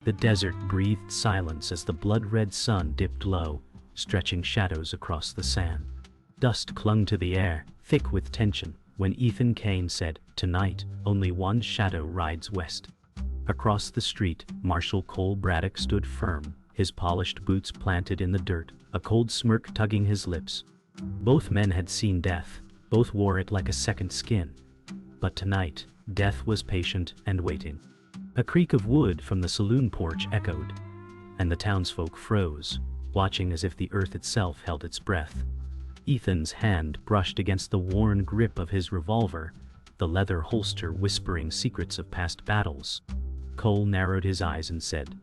The desert breathed silence as the blood-red sun dipped low, stretching shadows across the sand. Dust clung to the air, thick with tension, when Ethan Kane said, "Tonight, only one shadow rides west." Across the street, Marshal Cole Braddock stood firm, his polished boots planted in the dirt, a cold smirk tugging his lips. Both men had seen death, both wore it like a second skin. But tonight, death was patient and waiting. A creak of wood from the saloon porch echoed, and the townsfolk froze, watching as if the earth itself held its breath. Ethan's hand brushed against the worn grip of his revolver, the leather holster whispering secrets of past battles. Cole narrowed his eyes and said,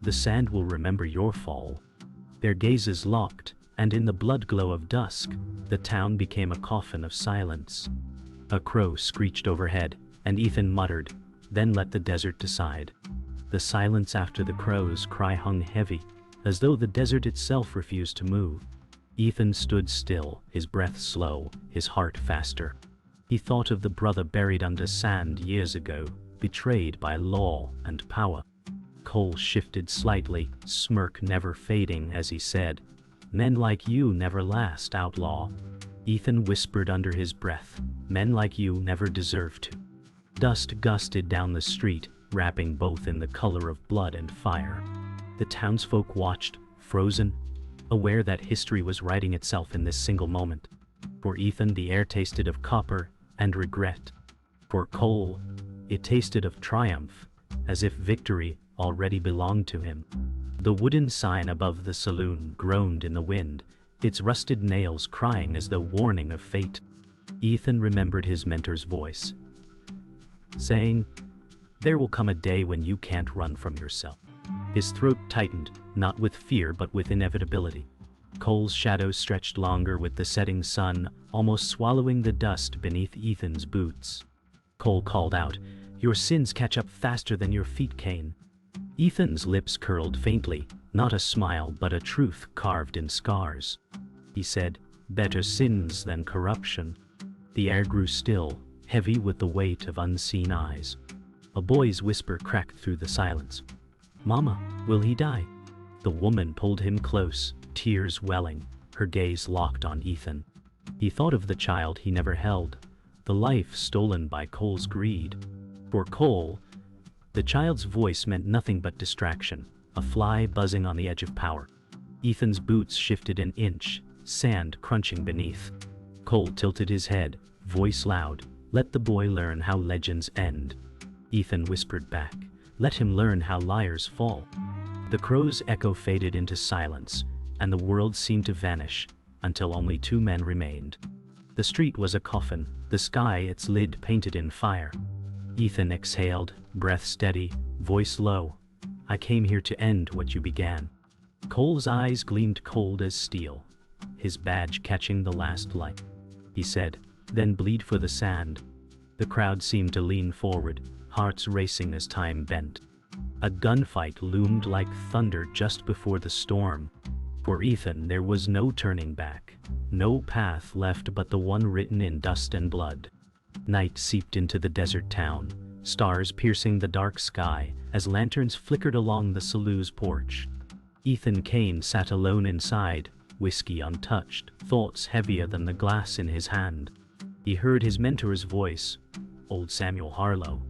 "The sand will remember your fall." Their gazes locked, and in the blood glow of dusk, the town became a coffin of silence. A crow screeched overhead, and Ethan muttered, then let the desert decide. The silence after the crow's cry hung heavy, as though the desert itself refused to move. Ethan stood still, his breath slow, his heart faster. He thought of the brother buried under sand years ago, betrayed by law and power. Cole shifted slightly, smirk never fading as he said, "Men like you never last, Outlaw." Ethan whispered under his breath, "Men like you never deserve to." Dust gusted down the street, wrapping both in the color of blood and fire. The townsfolk watched, frozen, aware that history was writing itself in this single moment. For Ethan the air tasted of copper and regret. For Cole, it tasted of triumph, as if victory already belonged to him. The wooden sign above the saloon groaned in the wind, its rusted nails crying as though warning of fate. Ethan remembered his mentor's voice, saying, "There will come a day when you can't run from yourself." His throat tightened, not with fear but with inevitability. Cole's shadow stretched longer with the setting sun, almost swallowing the dust beneath Ethan's boots. Cole called out, "Your sins catch up faster than your feet, Kane." Ethan's lips curled faintly, not a smile but a truth carved in scars. He said, "Better sins than corruption." The air grew still, heavy with the weight of unseen eyes. A boy's whisper cracked through the silence. "Mama, will he die?" The woman pulled him close, tears welling, her gaze locked on Ethan. He thought of the child he never held, the life stolen by Cole's greed. For Cole, the child's voice meant nothing but distraction, a fly buzzing on the edge of power. Ethan's boots shifted an inch, sand crunching beneath. Cole tilted his head, voice loud, "Let the boy learn how legends end." Ethan whispered back, "Let him learn how liars fall." The crow's echo faded into silence, and the world seemed to vanish, until only two men remained. The street was a coffin, the sky its lid painted in fire. Ethan exhaled, breath steady, voice low, "I came here to end what you began." Cole's eyes gleamed cold as steel, his badge catching the last light. He said, "Then bleed for the sand." The crowd seemed to lean forward, hearts racing as time bent. A gunfight loomed like thunder just before the storm. For Ethan there was no turning back, no path left but the one written in dust and blood. Night seeped into the desert town, stars piercing the dark sky as lanterns flickered along the saloon's porch. Ethan Kane sat alone inside, whiskey untouched, thoughts heavier than the glass in his hand. He heard his mentor's voice, old Samuel Harlow.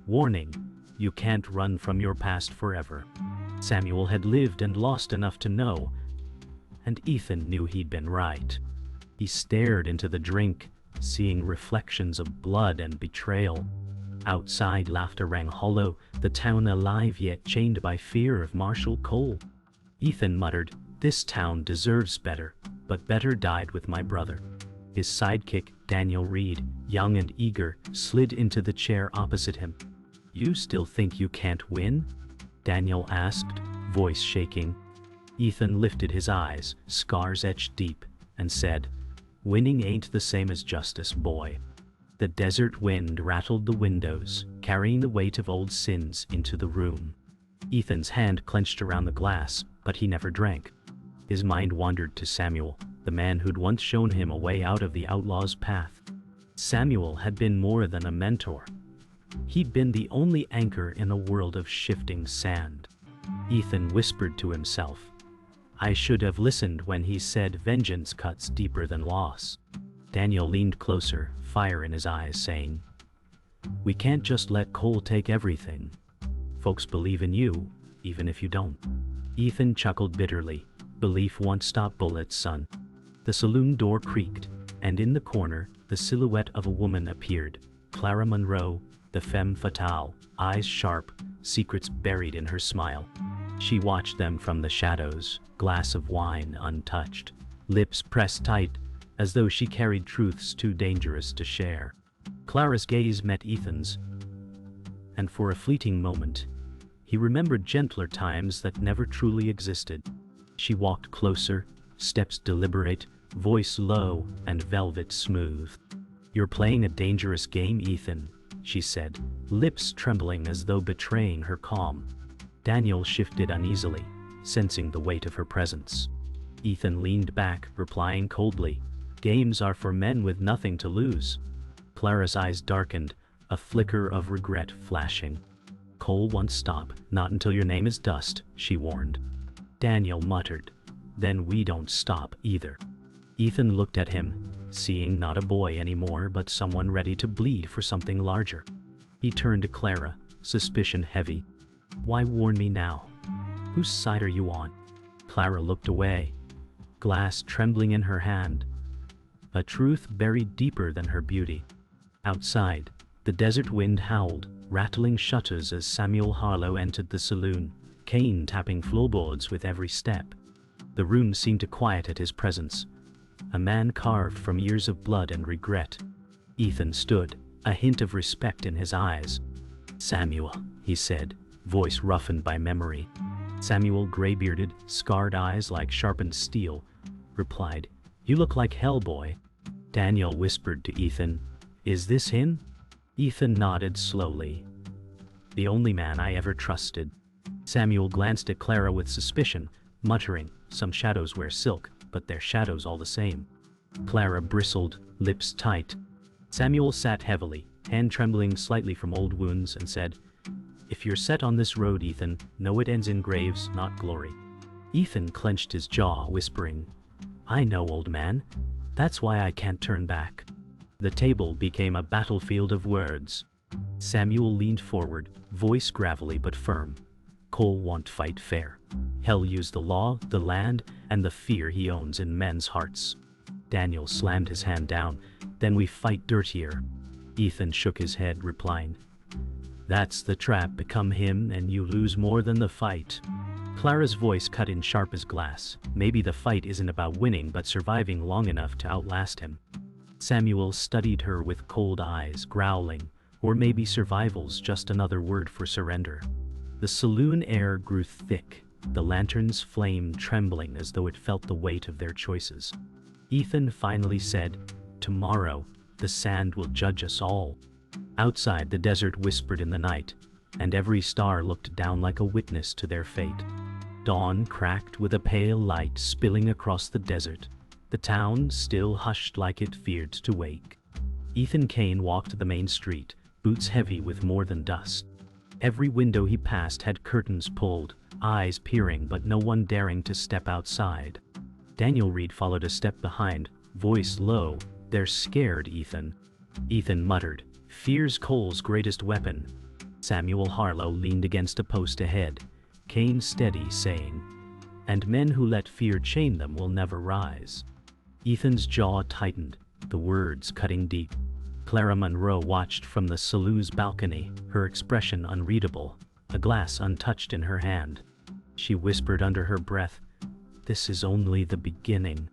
Warning, you can't run from your past forever. Samuel had lived and lost enough to know, and Ethan knew he'd been right. He stared into the drink, seeing reflections of blood and betrayal. Outside laughter rang hollow, the town alive yet chained by fear of Marshal Cole. Ethan muttered, "This town deserves better, but better died with my brother." His sidekick, Daniel Reed, young and eager, slid into the chair opposite him. "You still think you can't win?" Daniel asked, voice shaking. Ethan lifted his eyes, scars etched deep, and said, "Winning ain't the same as justice, boy." The desert wind rattled the windows, carrying the weight of old sins into the room. Ethan's hand clenched around the glass, but he never drank. His mind wandered to Samuel, the man who'd once shown him a way out of the outlaw's path. Samuel had been more than a mentor. He'd been the only anchor in a world of shifting sand. Ethan whispered to himself. I should have listened when he said vengeance cuts deeper than loss. Daniel leaned closer, fire in his eyes, saying, We can't just let Cole take everything. Folks believe in you, even if you don't. Ethan chuckled bitterly. Belief won't stop bullets, son. The saloon door creaked, and in the corner, the silhouette of a woman appeared. Clara Monroe, the femme fatale, eyes sharp, secrets buried in her smile. She watched them from the shadows, glass of wine untouched, lips pressed tight, as though she carried truths too dangerous to share. Clara's gaze met Ethan's, and for a fleeting moment, he remembered gentler times that never truly existed. She walked closer, steps deliberate, voice low and velvet smooth. You're playing a dangerous game, Ethan, she said, lips trembling as though betraying her calm. Daniel shifted uneasily, sensing the weight of her presence. Ethan leaned back, replying coldly, Games are for men with nothing to lose. Clara's eyes darkened, a flicker of regret flashing. Cole won't stop, not until your name is dust, she warned. Daniel muttered, Then we don't stop either. Ethan looked at him, seeing not a boy anymore but someone ready to bleed for something larger. He turned to Clara, suspicion heavy. Why warn me now? Whose side are you on? Clara looked away, glass trembling in her hand. A truth buried deeper than her beauty. Outside, the desert wind howled, rattling shutters as Samuel Harlow entered the saloon, Kane tapping floorboards with every step. The room seemed to quiet at his presence, a man carved from years of blood and regret. Ethan stood, a hint of respect in his eyes. Samuel, he said, voice roughened by memory. Samuel, gray-bearded, scarred eyes like sharpened steel, replied, You look like Hellboy. Daniel whispered to Ethan, Is this him? Ethan nodded slowly. The only man I ever trusted. Samuel glanced at Clara with suspicion, muttering, Some shadows wear silk, but they're shadows all the same. Clara bristled, lips tight. Samuel sat heavily, hand trembling slightly from old wounds, and said, If you're set on this road, Ethan, know it ends in graves, not glory. Ethan clenched his jaw, whispering, I know, old man. That's why I can't turn back. The table became a battlefield of words. Samuel leaned forward, voice gravelly but firm. Cole won't fight fair. He'll use the law, the land, and the fear he owns in men's hearts. Daniel slammed his hand down. Then we fight dirtier. Ethan shook his head, replying, That's the trap, become him and you lose more than the fight. Clara's voice cut in sharp as glass. Maybe the fight isn't about winning but surviving long enough to outlast him. Samuel studied her with cold eyes, growling, or maybe survival's just another word for surrender. The saloon air grew thick, the lantern's flame trembling as though it felt the weight of their choices. Ethan finally said, Tomorrow, the sand will judge us all. Outside, the desert whispered in the night, and every star looked down like a witness to their fate. Dawn cracked with a pale light spilling across the desert. The town still hushed like it feared to wake. Ethan Kane walked the main street, boots heavy with more than dust. Every window he passed had curtains pulled, eyes peering but no one daring to step outside. Daniel Reed followed a step behind, voice low, They're scared, Ethan. Ethan muttered, Fear's Cole's greatest weapon. Samuel Harlow leaned against a post ahead, Kane steady, saying, And men who let fear chain them will never rise. Ethan's jaw tightened, the words cutting deep. Clara Monroe watched from the saloon's balcony, her expression unreadable, a glass untouched in her hand. She whispered under her breath, This is only the beginning.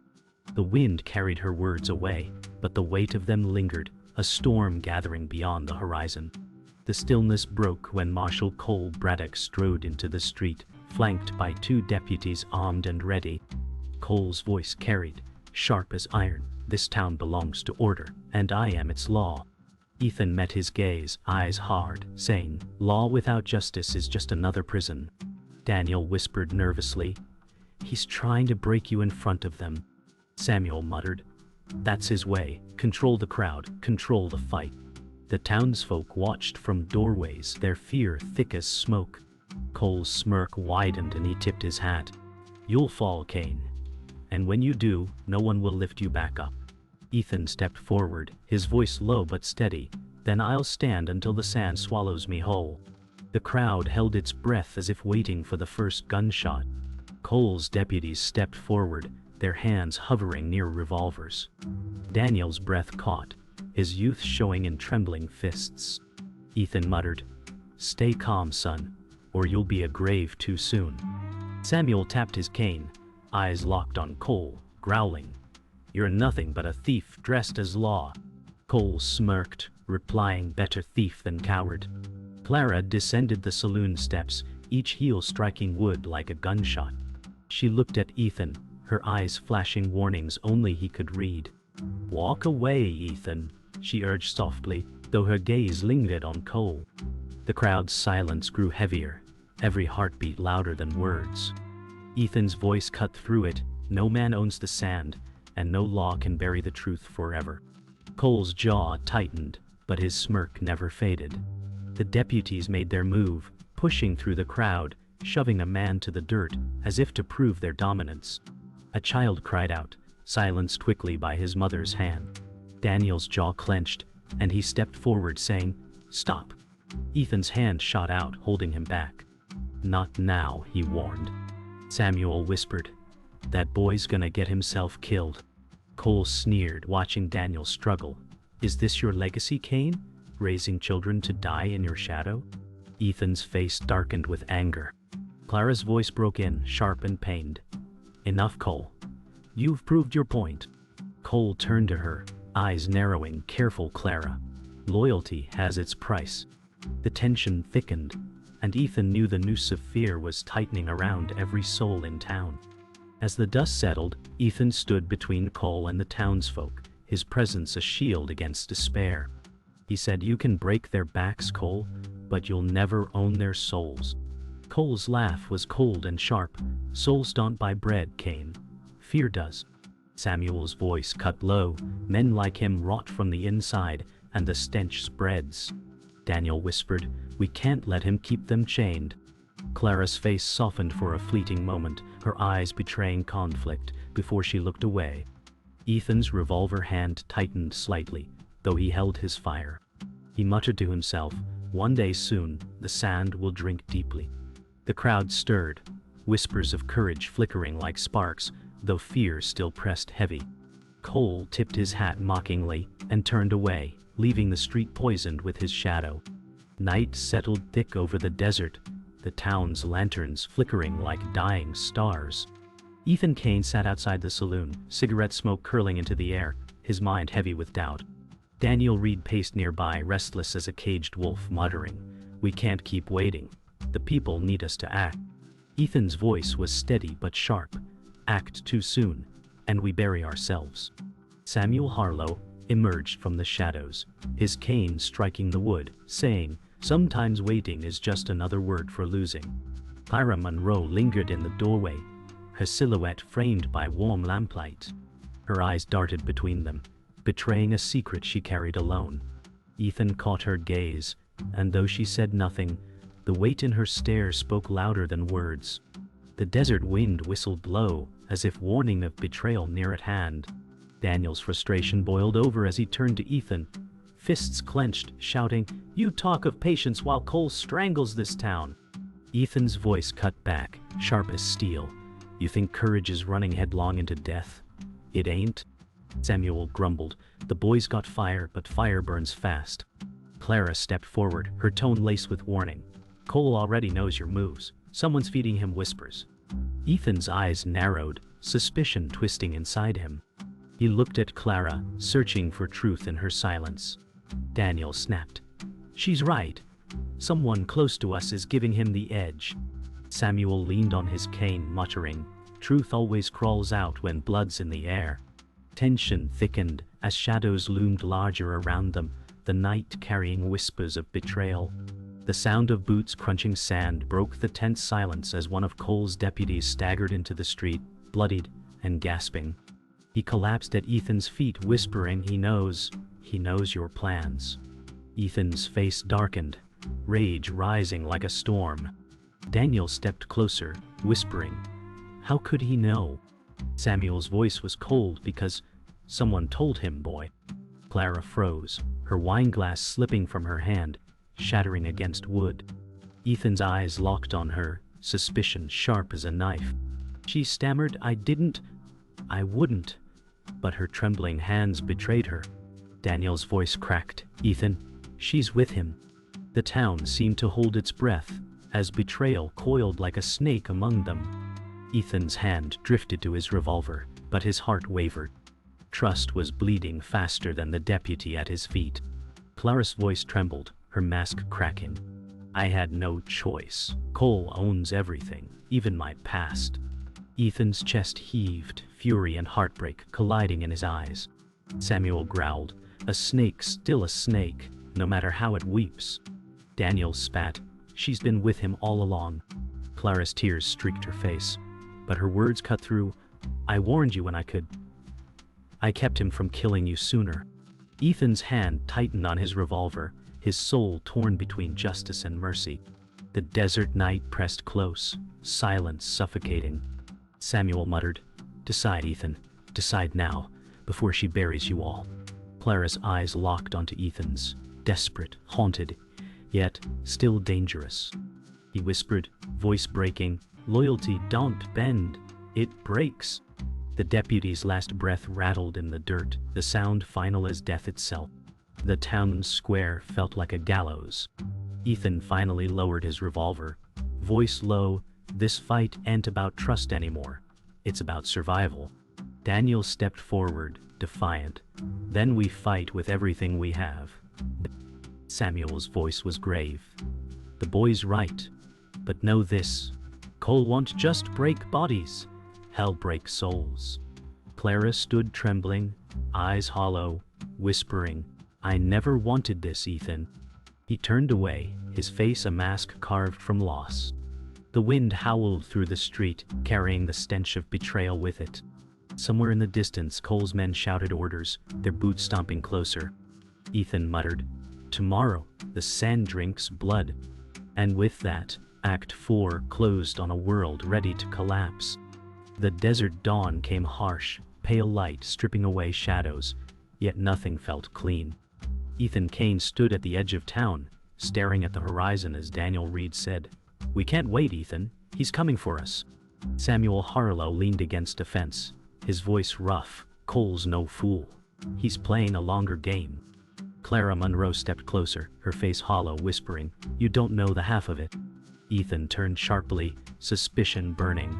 The wind carried her words away, but the weight of them lingered, a storm gathering beyond the horizon. The stillness broke when Marshal Cole Braddock strode into the street, flanked by 2 deputies armed and ready. Cole's voice carried, sharp as iron, This town belongs to order, and I am its law. Ethan met his gaze, eyes hard, saying, Law without justice is just another prison. Daniel whispered nervously, He's trying to break you in front of them. Samuel muttered, That's his way, control the crowd, control the fight. The townsfolk watched from doorways, their fear thick as smoke. Cole's smirk widened and he tipped his hat. "You'll fall, Kane. And when you do, no one will lift you back up." Ethan stepped forward, his voice low but steady. "Then I'll stand until the sand swallows me whole." The crowd held its breath as if waiting for the first gunshot. Cole's deputies stepped forward, their hands hovering near revolvers. Daniel's breath caught, his youth showing in trembling fists. Ethan muttered, "Stay calm, son, or you'll be a grave too soon." Samuel tapped his cane, eyes locked on Cole, growling, "You're nothing but a thief dressed as law." Cole smirked, replying, "Better thief than coward." Clara descended the saloon steps, each heel striking wood like a gunshot. She looked at Ethan, her eyes flashing warnings only he could read. "Walk away, Ethan," she urged softly, though her gaze lingered on Cole. The crowd's silence grew heavier, every heartbeat louder than words. Ethan's voice cut through it, "No man owns the sand, and no law can bury the truth forever." Cole's jaw tightened, but his smirk never faded. The deputies made their move, pushing through the crowd, shoving a man to the dirt, as if to prove their dominance. A child cried out, silenced quickly by his mother's hand. Daniel's jaw clenched, and he stepped forward saying, "Stop." Ethan's hand shot out, holding him back. "Not now," he warned. Samuel whispered, "That boy's gonna get himself killed." Cole sneered, watching Daniel struggle. "Is this your legacy, Kane? Raising children to die in your shadow?" Ethan's face darkened with anger. Clara's voice broke in, sharp and pained. "Enough, Cole. You've proved your point." Cole turned to her, eyes narrowing. "Careful, Clara. Loyalty has its price." The tension thickened, and Ethan knew the noose of fear was tightening around every soul in town. As the dust settled, Ethan stood between Cole and the townsfolk, his presence a shield against despair. He said, "You can break their backs, Cole, but you'll never own their souls." Cole's laugh was cold and sharp. "Souls don't buy bread, Kane. Fear does." Samuel's voice cut low. "Men like him rot from the inside, and the stench spreads." Daniel whispered, "We can't let him keep them chained." Clara's face softened for a fleeting moment, her eyes betraying conflict, before she looked away. Ethan's revolver hand tightened slightly, though he held his fire. He muttered to himself, "One day soon, the sand will drink deeply." The crowd stirred, whispers of courage flickering like sparks, though fear still pressed heavy. Cole tipped his hat mockingly and turned away, leaving the street poisoned with his shadow. Night settled thick over the desert, the town's lanterns flickering like dying stars. Ethan Kane sat outside the saloon, cigarette smoke curling into the air, his mind heavy with doubt. Daniel Reed paced nearby, restless as a caged wolf, muttering, "We can't keep waiting. The people need us to act." Ethan's voice was steady but sharp. "Act too soon, and we bury ourselves." Samuel Harlow emerged from the shadows, his cane striking the wood, saying, "Sometimes waiting is just another word for losing." Clara Monroe lingered in the doorway, her silhouette framed by warm lamplight. Her eyes darted between them, betraying a secret she carried alone. Ethan caught her gaze, and though she said nothing, the weight in her stare spoke louder than words. The desert wind whistled low, as if warning of betrayal near at hand. Daniel's frustration boiled over as he turned to Ethan, fists clenched, shouting, "You talk of patience while Cole strangles this town." Ethan's voice cut back, sharp as steel. "You think courage is running headlong into death? It ain't." Samuel grumbled, "The boy's got fire, but fire burns fast." Clara stepped forward, her tone laced with warning. "Cole already knows your moves. Someone's feeding him whispers." Ethan's eyes narrowed, suspicion twisting inside him. He looked at Clara, searching for truth in her silence. Daniel snapped, "She's right. Someone close to us is giving him the edge." Samuel leaned on his cane, muttering, "Truth always crawls out when blood's in the air." Tension thickened as shadows loomed larger around them, the night carrying whispers of betrayal. The sound of boots crunching sand broke the tense silence as one of Cole's deputies staggered into the street, bloodied and gasping. He collapsed at Ethan's feet, whispering, he knows your plans." Ethan's face darkened, rage rising like a storm. Daniel stepped closer, whispering, "How could he know?" Samuel's voice was cold because someone told him, boy. Clara froze, her wineglass slipping from her hand, shattering against wood. Ethan's eyes locked on her, suspicion sharp as a knife. She stammered, I wouldn't. But her trembling hands betrayed her. Daniel's voice cracked, "Ethan, she's with him." The town seemed to hold its breath, as betrayal coiled like a snake among them. Ethan's hand drifted to his revolver, but his heart wavered. Trust was bleeding faster than the deputy at his feet. Clara's voice trembled, her mask cracking. "I had no choice. Cole owns everything, even my past." Ethan's chest heaved, fury and heartbreak colliding in his eyes. Samuel growled, "A snake's still a snake, no matter how it weeps." Daniel spat, "She's been with him all along." Clara's tears streaked her face, but her words cut through. "I warned you when I could. I kept him from killing you sooner." Ethan's hand tightened on his revolver, his soul torn between justice and mercy. The desert night pressed close, silence suffocating. Samuel muttered, "Decide, Ethan. Decide now, before she buries you all." Clara's eyes locked onto Ethan's, desperate, haunted, yet still dangerous. He whispered, voice breaking, "Loyalty don't bend, it breaks." The deputy's last breath rattled in the dirt, the sound final as death itself. The town square felt like a gallows. Ethan finally lowered his revolver, voice low, "This fight ain't about trust anymore. It's about survival." Daniel stepped forward, defiant. "Then we fight with everything we have." Samuel's voice was grave. "The boy's right. But know this. Cole won't just break bodies. Hell break souls." Clara stood trembling, eyes hollow, whispering, "I never wanted this, Ethan." He turned away, his face a mask carved from loss. The wind howled through the street, carrying the stench of betrayal with it. Somewhere in the distance, Cole's men shouted orders, their boots stomping closer. Ethan muttered, "Tomorrow, the sand drinks blood." And with that, Act 4 closed on a world ready to collapse. The desert dawn came harsh, pale light stripping away shadows, yet nothing felt clean. Ethan Kane stood at the edge of town, staring at the horizon as Daniel Reed said, "We can't wait, Ethan. He's coming for us." Samuel Harlow leaned against a fence, his voice rough. "Cole's no fool. He's playing a longer game." Clara Monroe stepped closer, her face hollow, whispering, "You don't know the half of it." Ethan turned sharply, suspicion burning.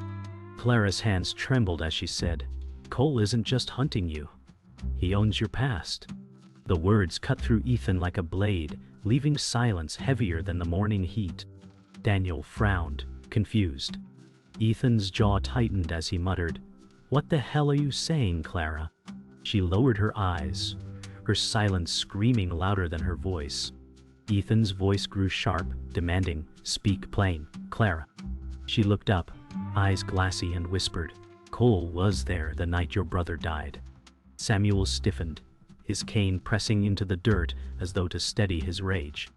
Clara's hands trembled as she said, "Cole isn't just hunting you. He owns your past." The words cut through Ethan like a blade, leaving silence heavier than the morning heat. Daniel frowned, confused. Ethan's jaw tightened as he muttered, "What the hell are you saying, Clara?" She lowered her eyes, her silence screaming louder than her voice. Ethan's voice grew sharp, demanding, "Speak plain, Clara." She looked up, eyes glassy, and whispered, "Cole was there the night your brother died." Samuel stiffened, his cane pressing into the dirt as though to steady his rage.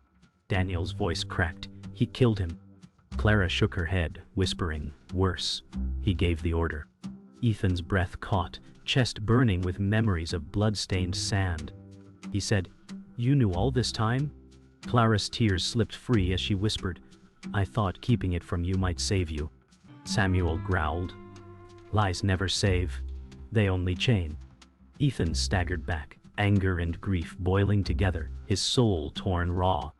Daniel's voice cracked, "He killed him." Clara shook her head, whispering, "Worse." He gave the order. Ethan's breath caught, chest burning with memories of blood-stained sand. He said, "You knew all this time?" Clara's tears slipped free as she whispered, "I thought keeping it from you might save you." Samuel growled, "Lies never save. They only chain." Ethan staggered back, anger and grief boiling together, his soul torn raw.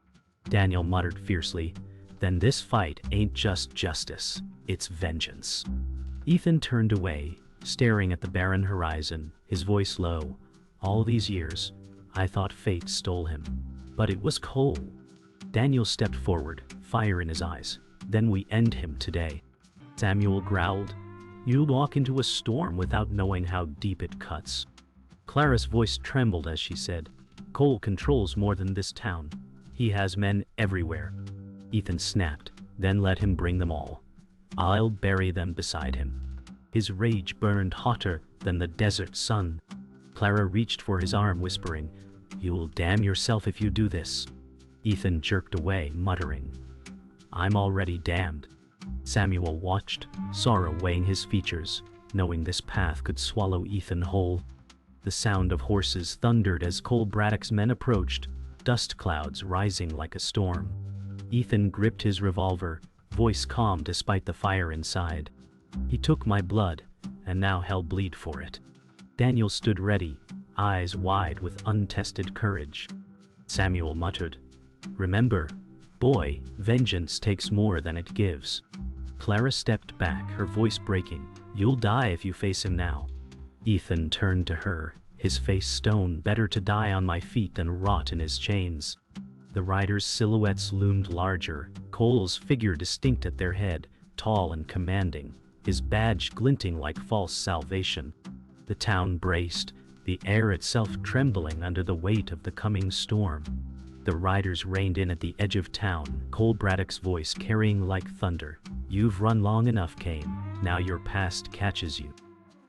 Daniel muttered fiercely, "Then this fight ain't just justice, it's vengeance." Ethan turned away, staring at the barren horizon, his voice low. "All these years, I thought fate stole him. But it was Cole." Daniel stepped forward, fire in his eyes. "Then we end him today." Samuel growled, "You'll walk into a storm without knowing how deep it cuts." Clara's voice trembled as she said, "Cole controls more than this town. He has men everywhere." Ethan snapped, "Then let him bring them all. I'll bury them beside him." His rage burned hotter than the desert sun. Clara reached for his arm, whispering, "You'll damn yourself if you do this." Ethan jerked away, muttering, "I'm already damned." Samuel watched, sorrow weighing his features, knowing this path could swallow Ethan whole. The sound of horses thundered as Cole Braddock's men approached, dust clouds rising like a storm. Ethan gripped his revolver, voice calm despite the fire inside. He took my blood, and now hell bleed for it. Daniel stood ready, eyes wide with untested courage. Samuel muttered, "Remember, boy, vengeance takes more than it gives." Clara stepped back, her voice breaking. "You'll die if you face him now." Ethan turned to her, his face stone. "Better to die on my feet than rot in his chains." The riders' silhouettes loomed larger, Cole's figure distinct at their head, tall and commanding, his badge glinting like false salvation. The town braced, the air itself trembling under the weight of the coming storm. The riders reined in at the edge of town, Cole Braddock's voice carrying like thunder. "You've run long enough, Kane. Now your past catches you."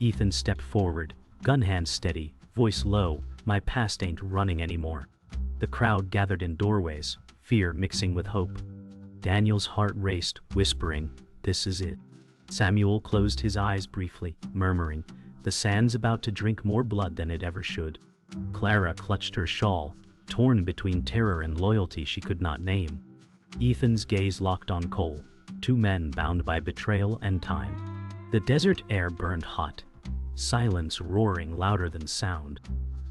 Ethan stepped forward, gun hand steady, voice low. "My past ain't running anymore." The crowd gathered in doorways, fear mixing with hope. Daniel's heart raced, whispering, "This is it." Samuel closed his eyes briefly, murmuring, "The sand's about to drink more blood than it ever should." Clara clutched her shawl, torn between terror and loyalty she could not name. Ethan's gaze locked on Cole, two men bound by betrayal and time. The desert air burned hot, silence roaring louder than sound.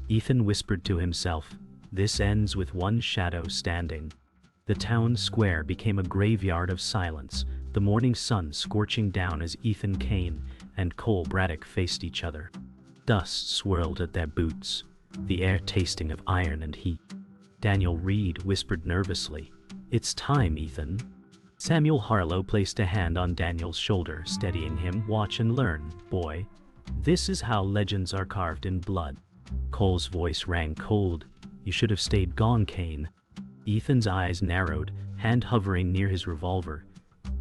Ethan whispered to himself, "This ends with one shadow standing." The town square became a graveyard of silence, the morning sun scorching down as Ethan Kane and Cole Braddock faced each other. Dust swirled at their boots, the air tasting of iron and heat. Daniel Reed whispered nervously, "It's time, Ethan." Samuel Harlow placed a hand on Daniel's shoulder, steadying him. "Watch and learn, boy. This is how legends are carved in blood." Cole's voice rang cold. "You should have stayed gone, Kane." Ethan's eyes narrowed, hand hovering near his revolver.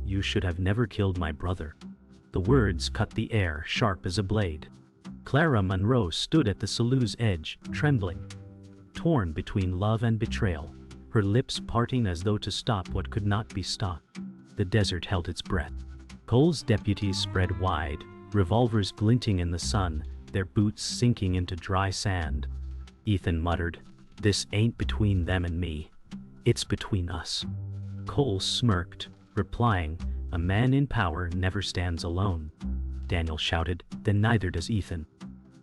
"You should have never killed my brother." The words cut the air, sharp as a blade. Clara Monroe stood at the saloon's edge, trembling, torn between love and betrayal, her lips parting as though to stop what could not be stopped. The desert held its breath. Cole's deputies spread wide, revolvers glinting in the sun, their boots sinking into dry sand. Ethan muttered, "This ain't between them and me. It's between us." Cole smirked, replying, "A man in power never stands alone." Daniel shouted, "Then neither does Ethan."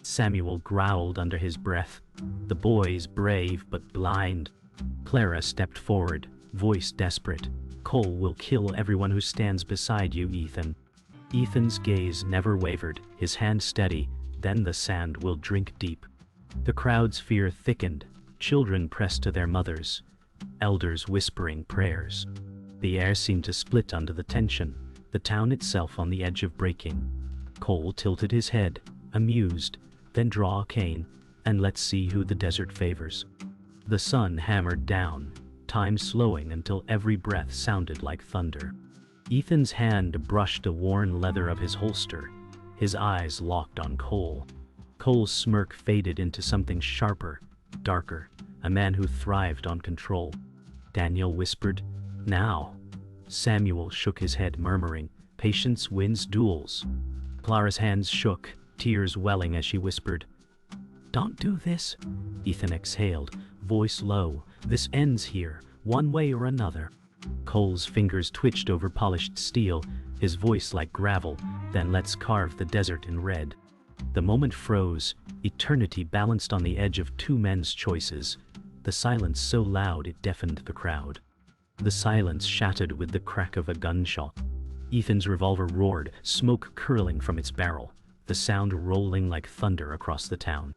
Samuel growled under his breath, "The boy's brave but blind." Clara stepped forward, voice desperate, "Cole will kill everyone who stands beside you, Ethan." Ethan's gaze never wavered, his hand steady. "Then the sand will drink deep." The crowd's fear thickened, children pressed to their mothers, elders whispering prayers. The air seemed to split under the tension, the town itself on the edge of breaking. Cole tilted his head, amused, "Then draw, Kane, and let's see who the desert favors." The sun hammered down, time slowing until every breath sounded like thunder. Ethan's hand brushed the worn leather of his holster, his eyes locked on Cole. Cole's smirk faded into something sharper, darker, a man who thrived on control. Daniel whispered, "Now." Samuel shook his head, murmuring, "Patience wins duels." Clara's hands shook, tears welling as she whispered, "Don't do this." Ethan exhaled, voice low, "This ends here, one way or another." Cole's fingers twitched over polished steel, his voice like gravel. "Then let's carve the desert in red." The moment froze, eternity balanced on the edge of two men's choices, the silence so loud it deafened the crowd. The silence shattered with the crack of a gunshot. Ethan's revolver roared, smoke curling from its barrel, the sound rolling like thunder across the town.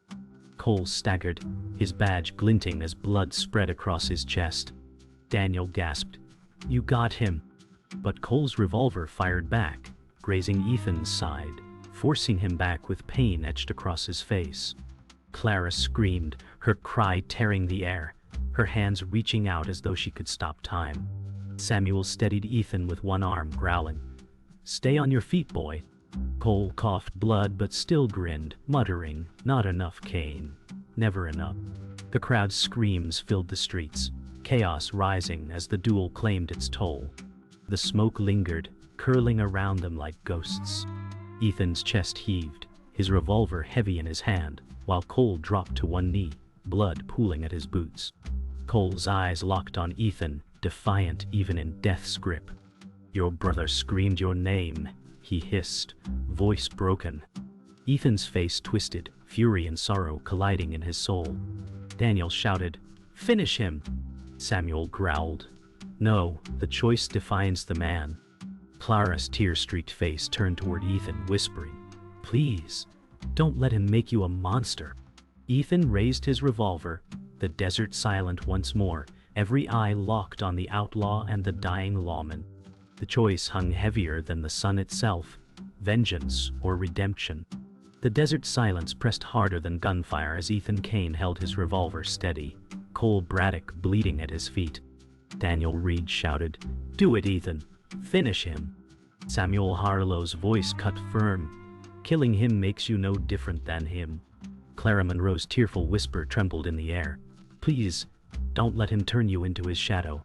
Cole staggered, his badge glinting as blood spread across his chest. Daniel gasped, "You got him." But Cole's revolver fired back, grazing Ethan's side, forcing him back with pain etched across his face. Clara screamed, her cry tearing the air, her hands reaching out as though she could stop time. Samuel steadied Ethan with one arm, growling, "Stay on your feet, boy." Cole coughed blood but still grinned, muttering, "Not enough, Kane. Never enough." The crowd's screams filled the streets, chaos rising as the duel claimed its toll. The smoke lingered, curling around them like ghosts. Ethan's chest heaved, his revolver heavy in his hand, while Cole dropped to one knee, blood pooling at his boots. Cole's eyes locked on Ethan, defiant even in death's grip. "Your brother screamed your name," he hissed, voice broken. Ethan's face twisted, fury and sorrow colliding in his soul. Daniel shouted, "Finish him!" Samuel growled, "No, the choice defines the man." Clara's tear-streaked face turned toward Ethan, whispering, "Please, don't let him make you a monster." Ethan raised his revolver, the desert silent once more, every eye locked on the outlaw and the dying lawman. The choice hung heavier than the sun itself, vengeance or redemption. The desert silence pressed harder than gunfire as Ethan Kane held his revolver steady, Cole Braddock bleeding at his feet. Daniel Reed shouted, "Do it, Ethan! Finish him!" Samuel Harlow's voice cut firm, "Killing him makes you no different than him." Clara Monroe's tearful whisper trembled in the air, "Please, don't let him turn you into his shadow."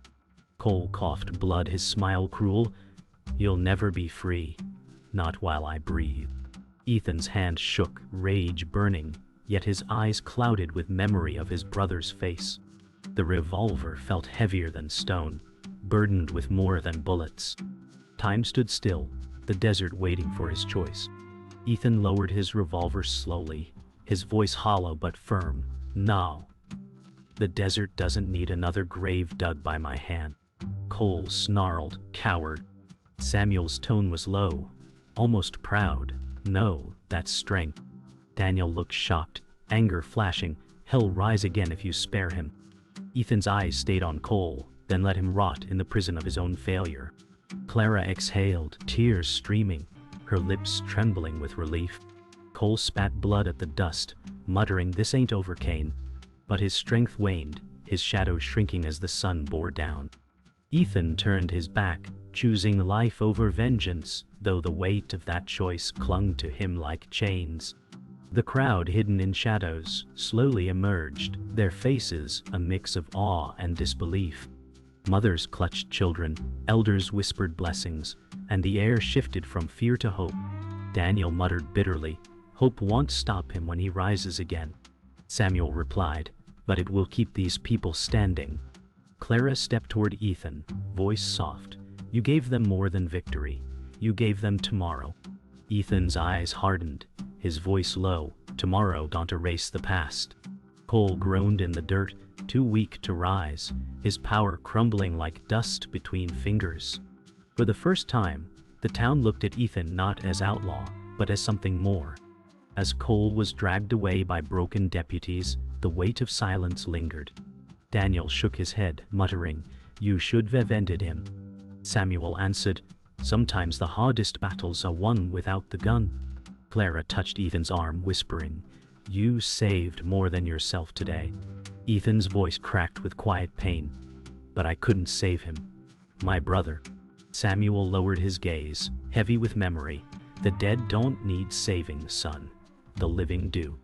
Cole coughed blood, his smile cruel, "You'll never be free, not while I breathe." Ethan's hand shook, rage burning, yet his eyes clouded with memory of his brother's face. The revolver felt heavier than stone, burdened with more than bullets. Time stood still, the desert waiting for his choice. Ethan lowered his revolver slowly, his voice hollow but firm, "No. The desert doesn't need another grave dug by my hand." Cole snarled, "Coward." Samuel's tone was low, almost proud. "No, that's strength." Daniel looked shocked, anger flashing, "Hell rise again if you spare him." Ethan's eyes stayed on Cole, then let him rot in the prison of his own failure. Clara exhaled, tears streaming, her lips trembling with relief. Cole spat blood at the dust, muttering, "This ain't over, Kane." But his strength waned, his shadow shrinking as the sun bore down. Ethan turned his back, choosing life over vengeance, though the weight of that choice clung to him like chains. The crowd, hidden in shadows, slowly emerged, their faces a mix of awe and disbelief. Mothers clutched children, elders whispered blessings, and the air shifted from fear to hope. Daniel muttered bitterly, "Hope won't stop him when he rises again." Samuel replied, "But it will keep these people standing." Clara stepped toward Ethan, voice soft, "You gave them more than victory. You gave them tomorrow." Ethan's eyes hardened, his voice low, "Tomorrow don't erase the past." Cole groaned in the dirt, too weak to rise, his power crumbling like dust between fingers. For the first time, the town looked at Ethan not as outlaw, but as something more. As Cole was dragged away by broken deputies, the weight of silence lingered. Daniel shook his head, muttering, "You should have ended him." Samuel answered, "Sometimes the hardest battles are won without the gun." Clara touched Ethan's arm, whispering, "You saved more than yourself today." Ethan's voice cracked with quiet pain, "But I couldn't save him. My brother." Samuel lowered his gaze, heavy with memory. "The dead don't need saving, son. The living do."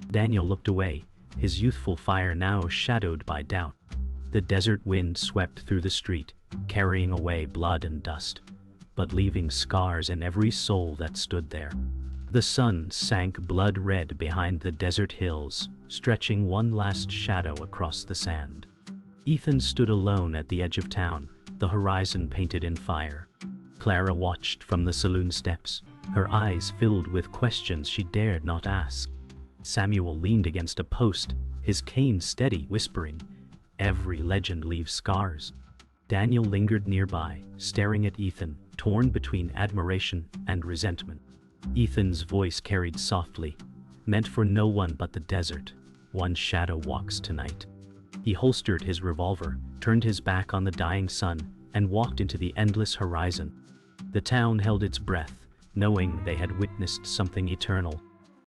Daniel looked away, his youthful fire now shadowed by doubt. The desert wind swept through the street, carrying away blood and dust, but leaving scars in every soul that stood there. The sun sank blood red behind the desert hills, stretching one last shadow across the sand. Ethan stood alone at the edge of town, the horizon painted in fire. Clara watched from the saloon steps, her eyes filled with questions she dared not ask. Samuel leaned against a post, his cane steady, whispering, "Every legend leaves scars." Daniel lingered nearby, staring at Ethan, torn between admiration and resentment. Ethan's voice carried softly, "Meant for no one but the desert. One shadow walks tonight." He holstered his revolver, turned his back on the dying sun, and walked into the endless horizon. The town held its breath, knowing they had witnessed something eternal.